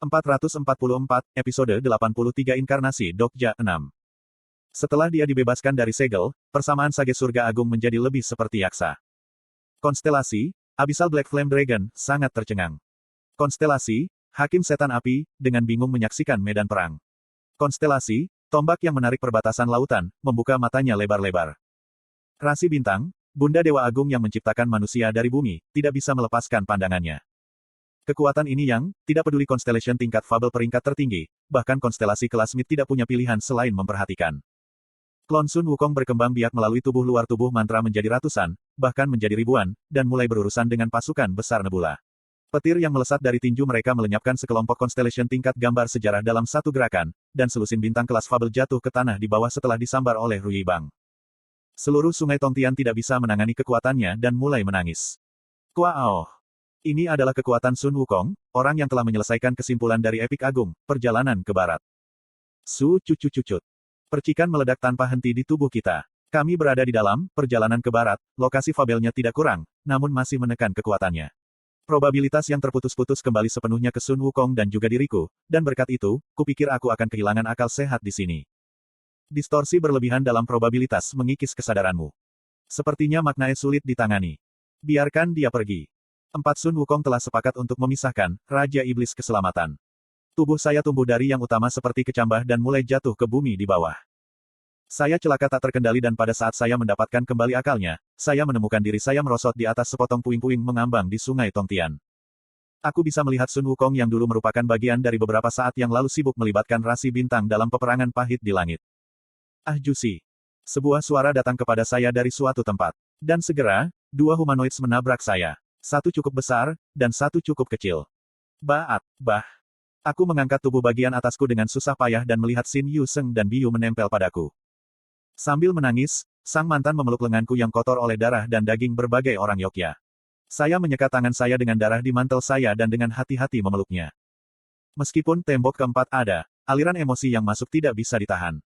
444, episode 83 Inkarnasi Dokja 6. Setelah dia dibebaskan dari segel, persamaan Sage Surga Agung menjadi lebih seperti yaksa. Konstelasi, Abyssal Black Flame Dragon, sangat tercengang. Konstelasi, Hakim Setan Api, dengan bingung menyaksikan medan perang. Konstelasi, tombak yang menarik perbatasan lautan, membuka matanya lebar-lebar. Rasi Bintang, Bunda Dewa Agung yang menciptakan manusia dari bumi, tidak bisa melepaskan pandangannya. Kekuatan ini yang, tidak peduli constellation tingkat fabel peringkat tertinggi, bahkan konstelasi kelas mid tidak punya pilihan selain memperhatikan. Klon Sun Wukong berkembang biak melalui tubuh luar tubuh mantra menjadi ratusan, bahkan menjadi ribuan, dan mulai berurusan dengan pasukan besar nebula. Petir yang melesat dari tinju mereka melenyapkan sekelompok constellation tingkat gambar sejarah dalam satu gerakan, dan selusin bintang kelas fabel jatuh ke tanah di bawah setelah disambar oleh Rui Bang. Seluruh sungai Tongtian tidak bisa menangani kekuatannya dan mulai menangis. Kuao! Ini adalah kekuatan Sun Wukong, orang yang telah menyelesaikan kesimpulan dari Epik Agung, perjalanan ke barat. Cucut. Percikan meledak tanpa henti di tubuh kita. Kami berada di dalam perjalanan ke barat, lokasi fabelnya tidak kurang, namun masih menekan kekuatannya. Probabilitas yang terputus-putus kembali sepenuhnya ke Sun Wukong dan juga diriku, dan berkat itu, kupikir aku akan kehilangan akal sehat di sini. Distorsi berlebihan dalam probabilitas mengikis kesadaranmu. Sepertinya maknanya sulit ditangani. Biarkan dia pergi. Sun Wukong telah sepakat untuk memisahkan Raja Iblis Keselamatan. Tubuh saya tumbuh dari yang utama seperti kecambah dan mulai jatuh ke bumi di bawah. Saya celaka tak terkendali dan pada saat saya mendapatkan kembali akalnya, saya menemukan diri saya merosot di atas sepotong puing-puing mengambang di sungai Tongtian. Aku bisa melihat Sun Wukong yang dulu merupakan bagian dari beberapa saat yang lalu sibuk melibatkan rasi bintang dalam peperangan pahit di langit. Jusi. Sebuah suara datang kepada saya dari suatu tempat. Dan segera, dua humanoids menabrak saya. Satu cukup besar, dan satu cukup kecil. Bah. Aku mengangkat tubuh bagian atasku dengan susah payah dan melihat Xin Yu Seng dan Biyu menempel padaku. Sambil menangis, sang mantan memeluk lenganku yang kotor oleh darah dan daging berbagai orang Yogya. Saya menyekat tangan saya dengan darah di mantel saya dan dengan hati-hati memeluknya. Meskipun tembok keempat ada, aliran emosi yang masuk tidak bisa ditahan.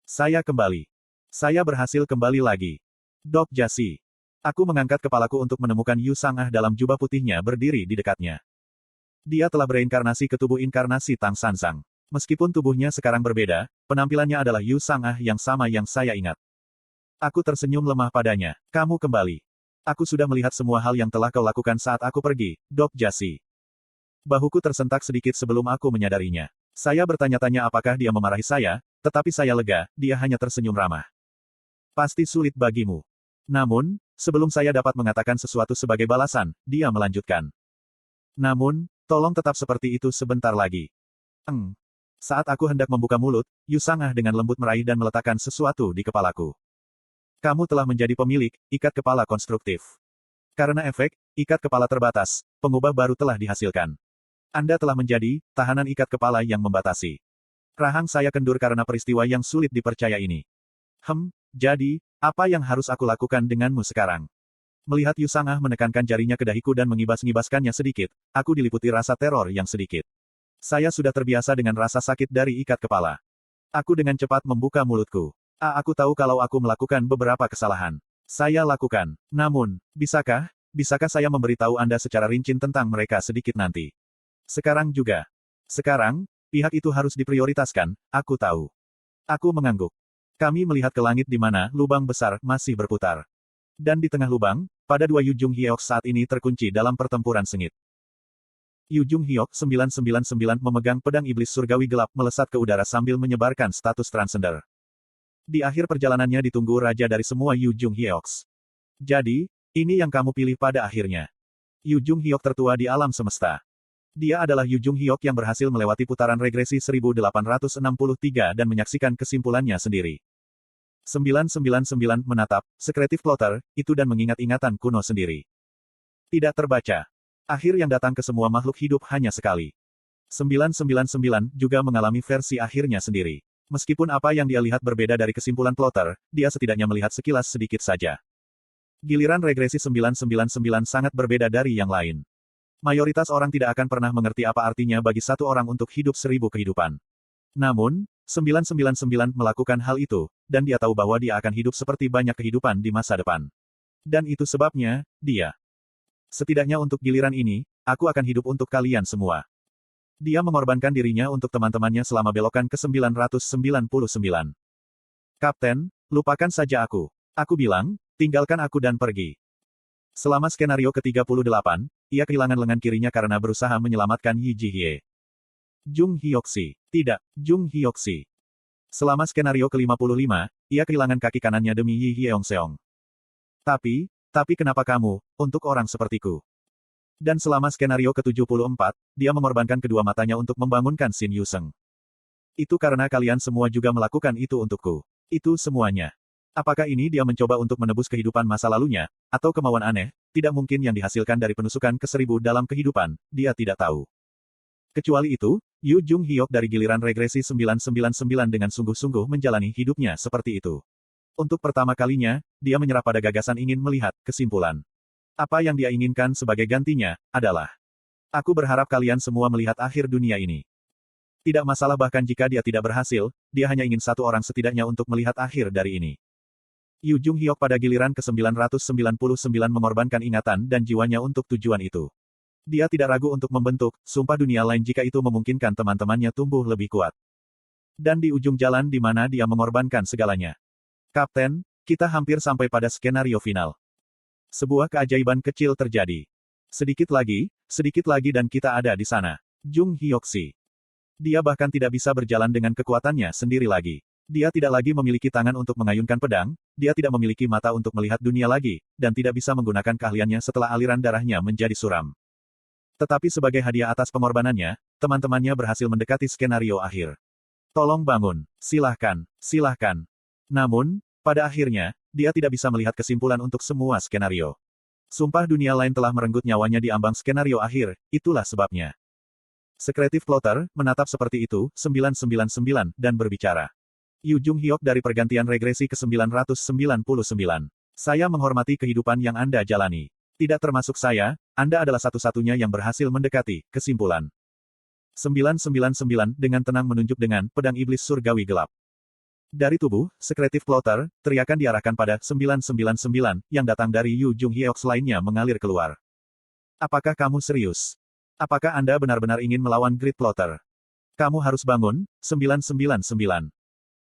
Saya kembali. Saya berhasil kembali lagi. Dok Jasi. Aku mengangkat kepalaku untuk menemukan Yu Sang-ah dalam jubah putihnya berdiri di dekatnya. Dia telah bereinkarnasi ke tubuh inkarnasi Tang Sanzang. Meskipun tubuhnya sekarang berbeda, penampilannya adalah Yu Sang-ah yang sama yang saya ingat. Aku tersenyum lemah padanya. Kamu kembali. Aku sudah melihat semua hal yang telah kau lakukan saat aku pergi, Dok Jasi. Bahuku tersentak sedikit sebelum aku menyadarinya. Saya bertanya-tanya apakah dia memarahi saya, tetapi saya lega, dia hanya tersenyum ramah. Pasti sulit bagimu. Namun, sebelum saya dapat mengatakan sesuatu sebagai balasan, dia melanjutkan. Namun, tolong tetap seperti itu sebentar lagi. Saat aku hendak membuka mulut, Yu Sang-ah dengan lembut meraih dan meletakkan sesuatu di kepalaku. Kamu telah menjadi pemilik ikat kepala konstruktif. Karena efek ikat kepala terbatas, pengubah baru telah dihasilkan. Anda telah menjadi tahanan ikat kepala yang membatasi. Rahang saya kendur karena peristiwa yang sulit dipercaya ini. Jadi, apa yang harus aku lakukan denganmu sekarang? Melihat Yu Sang-ah menekankan jarinya ke dahiku dan mengibas-ngibaskannya sedikit, aku diliputi rasa teror yang sedikit. Saya sudah terbiasa dengan rasa sakit dari ikat kepala. Aku dengan cepat membuka mulutku. Aku tahu kalau aku melakukan beberapa kesalahan. Saya lakukan. Namun, bisakah saya memberitahu Anda secara rinci tentang mereka sedikit nanti? Sekarang juga. Sekarang, pihak itu harus diprioritaskan, aku tahu. Aku mengangguk. Kami melihat ke langit di mana lubang besar masih berputar. Dan di tengah lubang, pada dua Yu Jung Hyok saat ini terkunci dalam pertempuran sengit. Yu Jung Hyok 999 memegang pedang iblis surgawi gelap melesat ke udara sambil menyebarkan status transcender. Di akhir perjalanannya ditunggu raja dari semua Yu Jung Hyoks. Jadi, ini yang kamu pilih pada akhirnya. Yu Jung Hyok tertua di alam semesta. Dia adalah Yu Jung Hyok yang berhasil melewati putaran regresi 1863 dan menyaksikan kesimpulannya sendiri. 999 menatap, sekretif plotter, itu dan mengingat ingatan kuno sendiri. Tidak terbaca. Akhir yang datang ke semua makhluk hidup hanya sekali. 999 juga mengalami versi akhirnya sendiri. Meskipun apa yang dia lihat berbeda dari kesimpulan plotter, dia setidaknya melihat sekilas sedikit saja. Giliran regresi 999 sangat berbeda dari yang lain. Mayoritas orang tidak akan pernah mengerti apa artinya bagi satu orang untuk hidup 1000 kehidupan. Namun, 999 melakukan hal itu, dan dia tahu bahwa dia akan hidup seperti banyak kehidupan di masa depan. Dan itu sebabnya, dia. Setidaknya untuk giliran ini, aku akan hidup untuk kalian semua. Dia mengorbankan dirinya untuk teman-temannya selama belokan ke-999. Kapten, lupakan saja aku. Aku bilang, tinggalkan aku dan pergi. Selama skenario ke-38, ia kehilangan lengan kirinya karena berusaha menyelamatkan Yi Jihye. Jung Hyoksi. Tidak, Jung Hyoksi. Selama skenario ke-55, ia kehilangan kaki kanannya demi Yi Hyeongseong. Tapi kenapa kamu, untuk orang sepertiku? Dan selama skenario ke-74, dia mengorbankan kedua matanya untuk membangunkan Shin Yuseng. Itu karena kalian semua juga melakukan itu untukku. Itu semuanya. Apakah ini dia mencoba untuk menebus kehidupan masa lalunya, atau kemauan aneh, tidak mungkin yang dihasilkan dari penusukan ke-1000 dalam kehidupan, dia tidak tahu. Kecuali itu, Yu Jung Hyuk dari giliran regresi 999 dengan sungguh-sungguh menjalani hidupnya seperti itu. Untuk pertama kalinya, dia menyerah pada gagasan ingin melihat kesimpulan. Apa yang dia inginkan sebagai gantinya, adalah, aku berharap kalian semua melihat akhir dunia ini. Tidak masalah bahkan jika dia tidak berhasil, dia hanya ingin satu orang setidaknya untuk melihat akhir dari ini. Yu Jung Hyuk pada giliran ke-999 mengorbankan ingatan dan jiwanya untuk tujuan itu. Dia tidak ragu untuk membentuk sumpah dunia lain jika itu memungkinkan teman-temannya tumbuh lebih kuat. Dan di ujung jalan di mana dia mengorbankan segalanya. Kapten, kita hampir sampai pada skenario final. Sebuah keajaiban kecil terjadi. Sedikit lagi dan kita ada di sana. Jung Hyoksi. Dia bahkan tidak bisa berjalan dengan kekuatannya sendiri lagi. Dia tidak lagi memiliki tangan untuk mengayunkan pedang, dia tidak memiliki mata untuk melihat dunia lagi, dan tidak bisa menggunakan keahliannya setelah aliran darahnya menjadi suram. Tetapi sebagai hadiah atas pengorbanannya, teman-temannya berhasil mendekati skenario akhir. Tolong bangun, silahkan. Namun, pada akhirnya, dia tidak bisa melihat kesimpulan untuk semua skenario. Sumpah dunia lain telah merenggut nyawanya di ambang skenario akhir, itulah sebabnya. Secretive Plotter menatap seperti itu, 999, dan berbicara. Yu Jung Hyuk dari pergantian regresi ke-999. Saya menghormati kehidupan yang Anda jalani. Tidak termasuk saya, Anda adalah satu-satunya yang berhasil mendekati kesimpulan. 999 dengan tenang menunjuk dengan pedang iblis surgawi gelap. Dari tubuh, Secretive Plotter, teriakan diarahkan pada 999, yang datang dari Yu Jung Hyuk lainnya mengalir keluar. Apakah kamu serius? Apakah Anda benar-benar ingin melawan Great Plotter? Kamu harus bangun, 999.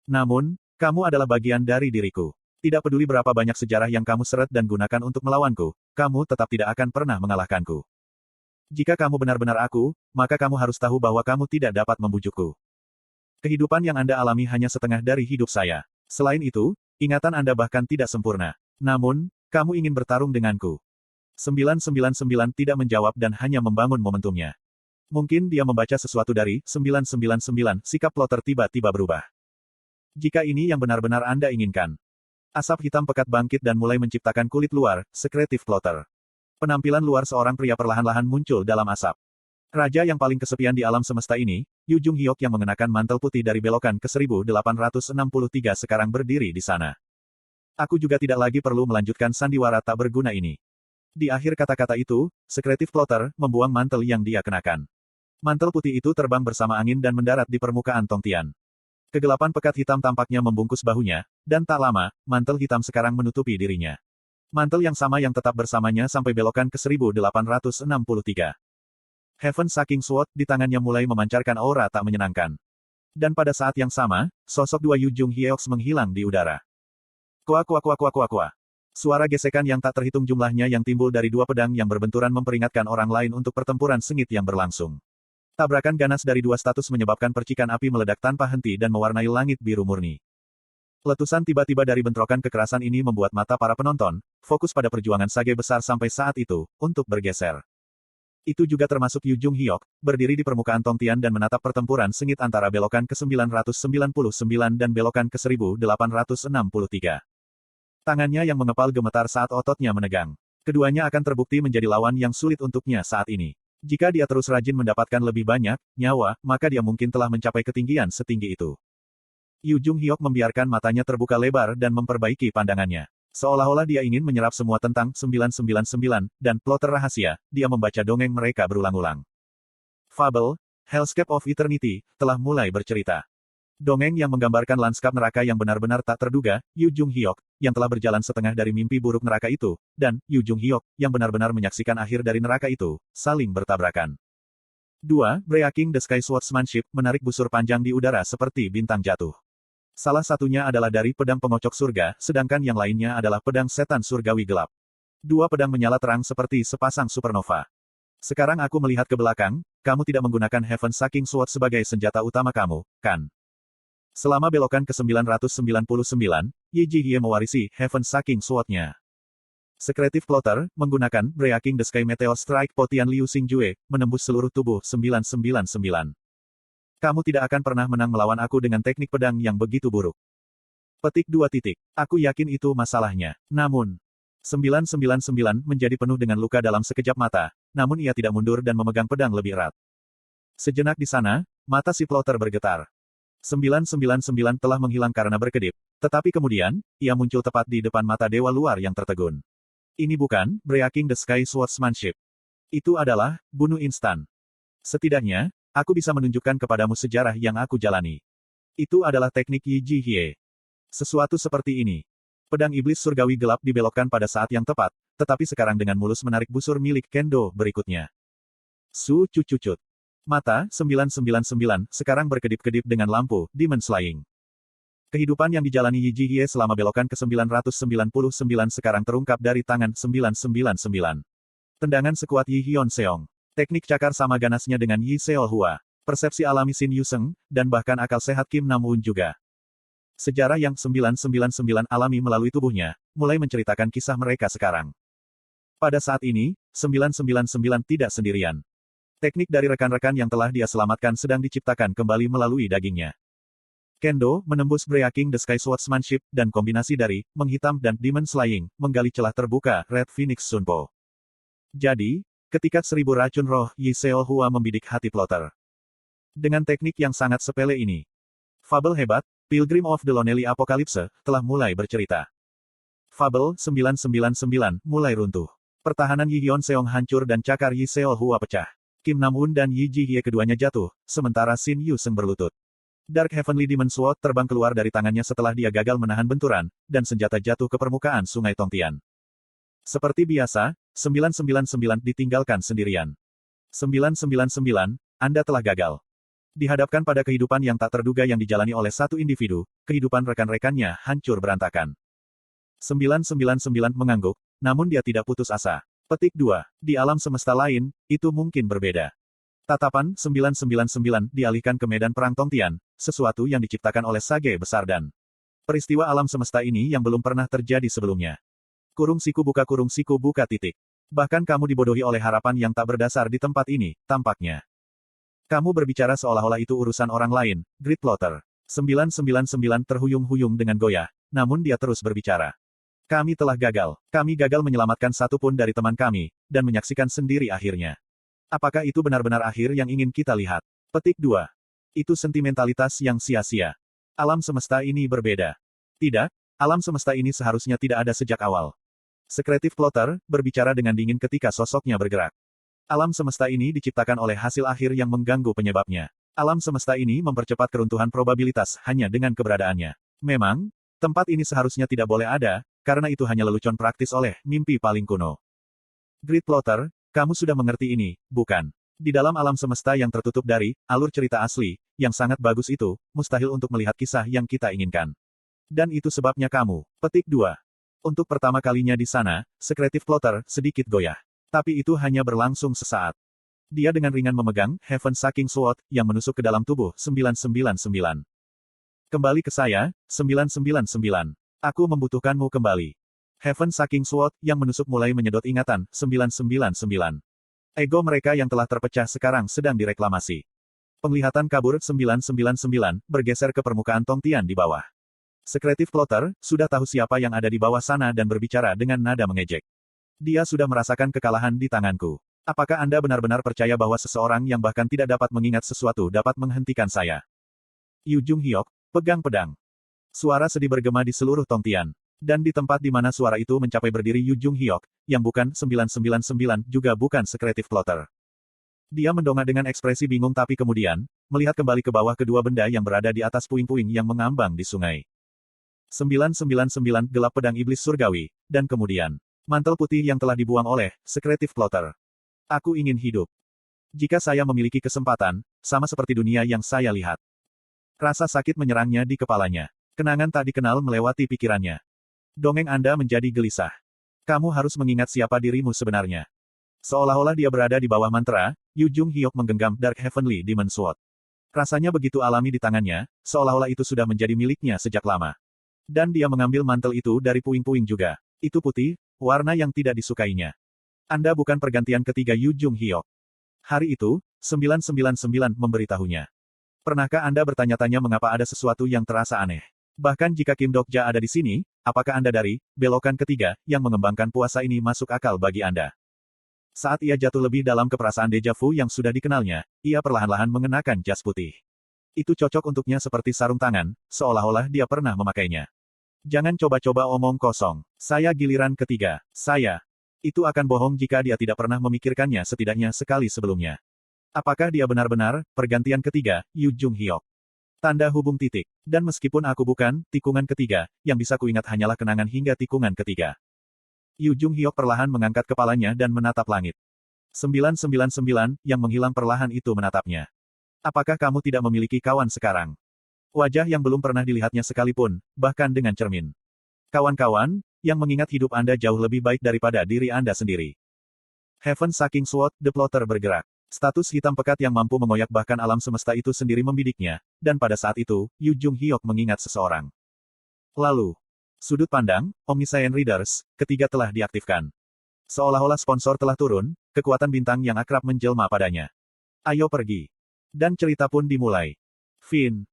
Namun, kamu adalah bagian dari diriku. Tidak peduli berapa banyak sejarah yang kamu seret dan gunakan untuk melawanku, kamu tetap tidak akan pernah mengalahkanku. Jika kamu benar-benar aku, maka kamu harus tahu bahwa kamu tidak dapat membujukku. Kehidupan yang Anda alami hanya setengah dari hidup saya. Selain itu, ingatan Anda bahkan tidak sempurna. Namun, kamu ingin bertarung denganku. 999 tidak menjawab dan hanya membangun momentumnya. Mungkin dia membaca sesuatu dari 999, sikap Plotter tiba-tiba berubah. Jika ini yang benar-benar Anda inginkan. Asap hitam pekat bangkit dan mulai menciptakan kulit luar, Secretive Plotter. Penampilan luar seorang pria perlahan-lahan muncul dalam asap. Raja yang paling kesepian di alam semesta ini, Yu Jung Hyuk yang mengenakan mantel putih dari belokan ke-1863 sekarang berdiri di sana. Aku juga tidak lagi perlu melanjutkan sandiwara tak berguna ini. Di akhir kata-kata itu, Secretive Plotter membuang mantel yang dia kenakan. Mantel putih itu terbang bersama angin dan mendarat di permukaan Tongtian. Kegelapan pekat hitam tampaknya membungkus bahunya, dan tak lama, mantel hitam sekarang menutupi dirinya. Mantel yang sama yang tetap bersamanya sampai belokan ke-1863. Heaven Shaking Sword di tangannya mulai memancarkan aura tak menyenangkan. Dan pada saat yang sama, sosok dua Yu Jung Hyuk menghilang di udara. Kuak. Suara gesekan yang tak terhitung jumlahnya yang timbul dari dua pedang yang berbenturan memperingatkan orang lain untuk pertempuran sengit yang berlangsung. Tabrakan ganas dari dua status menyebabkan percikan api meledak tanpa henti dan mewarnai langit biru murni. Letusan tiba-tiba dari bentrokan kekerasan ini membuat mata para penonton, fokus pada perjuangan Sage besar sampai saat itu, untuk bergeser. Itu juga termasuk Yu Jung Hyuk, berdiri di permukaan Tongtian dan menatap pertempuran sengit antara belokan ke-999 dan belokan ke-1863. Tangannya yang mengepal gemetar saat ototnya menegang. Keduanya akan terbukti menjadi lawan yang sulit untuknya saat ini. Jika dia terus rajin mendapatkan lebih banyak nyawa, maka dia mungkin telah mencapai ketinggian setinggi itu. Yu Jung Hyuk membiarkan matanya terbuka lebar dan memperbaiki pandangannya. Seolah-olah dia ingin menyerap semua tentang 999 dan plotter rahasia, dia membaca dongeng mereka berulang-ulang. Fable, Hellscape of Eternity, telah mulai bercerita. Dongeng yang menggambarkan lanskap neraka yang benar-benar tak terduga, Yu Jung Hyuk, yang telah berjalan setengah dari mimpi buruk neraka itu, dan Yu Jung Hyuk, yang benar-benar menyaksikan akhir dari neraka itu, saling bertabrakan. 2. Breaking the Sky Swordsmanship, menarik busur panjang di udara seperti bintang jatuh. Salah satunya adalah dari pedang pengocok surga, sedangkan yang lainnya adalah pedang setan surgawi gelap. Dua pedang menyala terang seperti sepasang supernova. Sekarang aku melihat ke belakang, kamu tidak menggunakan Heaven Sucking Sword sebagai senjata utama kamu, kan? Selama belokan ke-999, Yi Jihye mewarisi Heaven Sucking Sword-nya. Secretive Plotter, menggunakan Breaking the Sky Meteor Strike Potian Liu Xingjue, menembus seluruh tubuh 999. Kamu tidak akan pernah menang melawan aku dengan teknik pedang yang begitu buruk. Petik 2 titik. Aku yakin itu masalahnya. Namun, 999 menjadi penuh dengan luka dalam sekejap mata, namun ia tidak mundur dan memegang pedang lebih erat. Sejenak di sana, mata si Plotter bergetar. 999 telah menghilang karena berkedip, tetapi kemudian, ia muncul tepat di depan mata dewa luar yang tertegun. Ini bukan Breaking the Sky Swordsmanship. Itu adalah bunuh instan. Setidaknya, aku bisa menunjukkan kepadamu sejarah yang aku jalani. Itu adalah teknik Yi Jihye. Sesuatu seperti ini. Pedang iblis surgawi gelap dibelokkan pada saat yang tepat, tetapi sekarang dengan mulus menarik busur milik Kendo berikutnya. Su cucucut. Mata 999 sekarang berkedip-kedip dengan lampu Demon Slaying. Kehidupan yang dijalani Yi Jihye selama belokan ke-999 sekarang terungkap dari tangan 999. Tendangan sekuat Yi Hyun Seong. Teknik cakar sama ganasnya dengan Yi Seol Hua. Persepsi alami Shin Yuseng, dan bahkan akal sehat Kim Nam-woon juga. Sejarah yang 999 alami melalui tubuhnya, mulai menceritakan kisah mereka sekarang. Pada saat ini, 999 tidak sendirian. Teknik dari rekan-rekan yang telah dia selamatkan sedang diciptakan kembali melalui dagingnya. Kendo, menembus Breaking the Sky Swordsmanship, dan kombinasi dari, menghitam dan Demon Slaying, menggali celah terbuka, Red Phoenix Sunpo. Jadi, ketika 1000 racun roh, Yi Seol Hua membidik hati Plotter. Dengan teknik yang sangat sepele ini, fabel hebat, Pilgrim of the Lonely Apocalypse, telah mulai bercerita. Fabel 999 mulai runtuh. Pertahanan Yi Hyun Seong hancur dan cakar Yi Seol Hua pecah. Kim Nam-woon dan Yi Jihye keduanya jatuh, sementara Shin Yuseng berlutut. Dark Heavenly Demon Sword terbang keluar dari tangannya setelah dia gagal menahan benturan, dan senjata jatuh ke permukaan Sungai Tongtian. Seperti biasa, 999 ditinggalkan sendirian. 999, Anda telah gagal. Dihadapkan pada kehidupan yang tak terduga yang dijalani oleh satu individu, kehidupan rekan-rekannya hancur berantakan. 999 mengangguk, namun dia tidak putus asa. Petik 2. Di alam semesta lain, itu mungkin berbeda. Tatapan 999 dialihkan ke medan perang Tongtian, sesuatu yang diciptakan oleh Sage besar dan peristiwa alam semesta ini yang belum pernah terjadi sebelumnya. Kurung siku buka titik. Bahkan kamu dibodohi oleh harapan yang tak berdasar di tempat ini, tampaknya. Kamu berbicara seolah-olah itu urusan orang lain, Great Plotter. 999 terhuyung-huyung dengan goyah, namun dia terus berbicara. Kami telah gagal. Kami gagal menyelamatkan satu pun dari teman kami, dan menyaksikan sendiri akhirnya. Apakah itu benar-benar akhir yang ingin kita lihat? Petik 2. Itu sentimentalitas yang sia-sia. Alam semesta ini berbeda. Tidak, alam semesta ini seharusnya tidak ada sejak awal. Secretive Plotter berbicara dengan dingin ketika sosoknya bergerak. Alam semesta ini diciptakan oleh hasil akhir yang mengganggu penyebabnya. Alam semesta ini mempercepat keruntuhan probabilitas hanya dengan keberadaannya. Memang, tempat ini seharusnya tidak boleh ada, karena itu hanya lelucon praktis oleh mimpi paling kuno. Great Plotter, kamu sudah mengerti ini, bukan? Di dalam alam semesta yang tertutup dari alur cerita asli, yang sangat bagus itu, mustahil untuk melihat kisah yang kita inginkan. Dan itu sebabnya kamu. Petik 2. Untuk pertama kalinya di sana, Secretive Plotter sedikit goyah. Tapi itu hanya berlangsung sesaat. Dia dengan ringan memegang Heaven Sucking Sword, yang menusuk ke dalam tubuh 999. Kembali ke saya, 999. Aku membutuhkanmu kembali. Heaven Sucking Sword, yang menusuk mulai menyedot ingatan, 999. Ego mereka yang telah terpecah sekarang sedang direklamasi. Penglihatan kabur 999, bergeser ke permukaan Tongtian di bawah. Secretive Plotter, sudah tahu siapa yang ada di bawah sana dan berbicara dengan nada mengejek. Dia sudah merasakan kekalahan di tanganku. Apakah Anda benar-benar percaya bahwa seseorang yang bahkan tidak dapat mengingat sesuatu dapat menghentikan saya? Yu Jung Hyok, pegang pedang. Suara sedih bergema di seluruh Tongtian. Dan di tempat di mana suara itu mencapai berdiri Yu Jung Hyok, yang bukan 999 juga bukan Secretive Plotter. Dia mendongak dengan ekspresi bingung tapi kemudian, melihat kembali ke bawah kedua benda yang berada di atas puing-puing yang mengambang di sungai. 999 gelap pedang iblis surgawi, dan kemudian, mantel putih yang telah dibuang oleh Secretive Plotter. Aku ingin hidup. Jika saya memiliki kesempatan, sama seperti dunia yang saya lihat. Rasa sakit menyerangnya di kepalanya. Kenangan tak dikenal melewati pikirannya. Dongeng Anda menjadi gelisah. Kamu harus mengingat siapa dirimu sebenarnya. Seolah-olah dia berada di bawah mantra, Yu Jung Hyuk menggenggam Dark Heavenly Demon Sword. Rasanya begitu alami di tangannya, seolah-olah itu sudah menjadi miliknya sejak lama. Dan dia mengambil mantel itu dari puing-puing juga. Itu putih, warna yang tidak disukainya. Anda bukan pergantian ketiga Yu Jung Hyuk. Hari itu, 999 memberitahunya. Pernahkah Anda bertanya-tanya mengapa ada sesuatu yang terasa aneh? Bahkan jika Kim Dokja ada di sini, apakah Anda dari belokan ketiga yang mengembangkan puasa ini masuk akal bagi Anda? Saat ia jatuh lebih dalam ke perasaan deja vu yang sudah dikenalnya, ia perlahan-lahan mengenakan jas putih. Itu cocok untuknya seperti sarung tangan, seolah-olah dia pernah memakainya. Jangan coba-coba omong kosong. Saya giliran ketiga. Saya. Itu akan bohong jika dia tidak pernah memikirkannya setidaknya sekali sebelumnya. Apakah dia benar-benar pergantian ketiga, Yu Jung Hyuk? Tanda hubung titik. Dan meskipun aku bukan tikungan ketiga, yang bisa kuingat hanyalah kenangan hingga tikungan ketiga. Yu Jung Hyuk perlahan mengangkat kepalanya dan menatap langit. 999 yang menghilang perlahan itu menatapnya. Apakah kamu tidak memiliki kawan sekarang? Wajah yang belum pernah dilihatnya sekalipun, bahkan dengan cermin. Kawan-kawan, yang mengingat hidup Anda jauh lebih baik daripada diri Anda sendiri. Heaven Sucking Sword, The Plotter bergerak. Status hitam pekat yang mampu mengoyak bahkan alam semesta itu sendiri membidiknya, dan pada saat itu, Yu Jung Hyuk mengingat seseorang. Lalu, sudut pandang, Omniscient Readers, ketiga telah diaktifkan. Seolah-olah sponsor telah turun, kekuatan bintang yang akrab menjelma padanya. Ayo pergi. Dan cerita pun dimulai. Finn.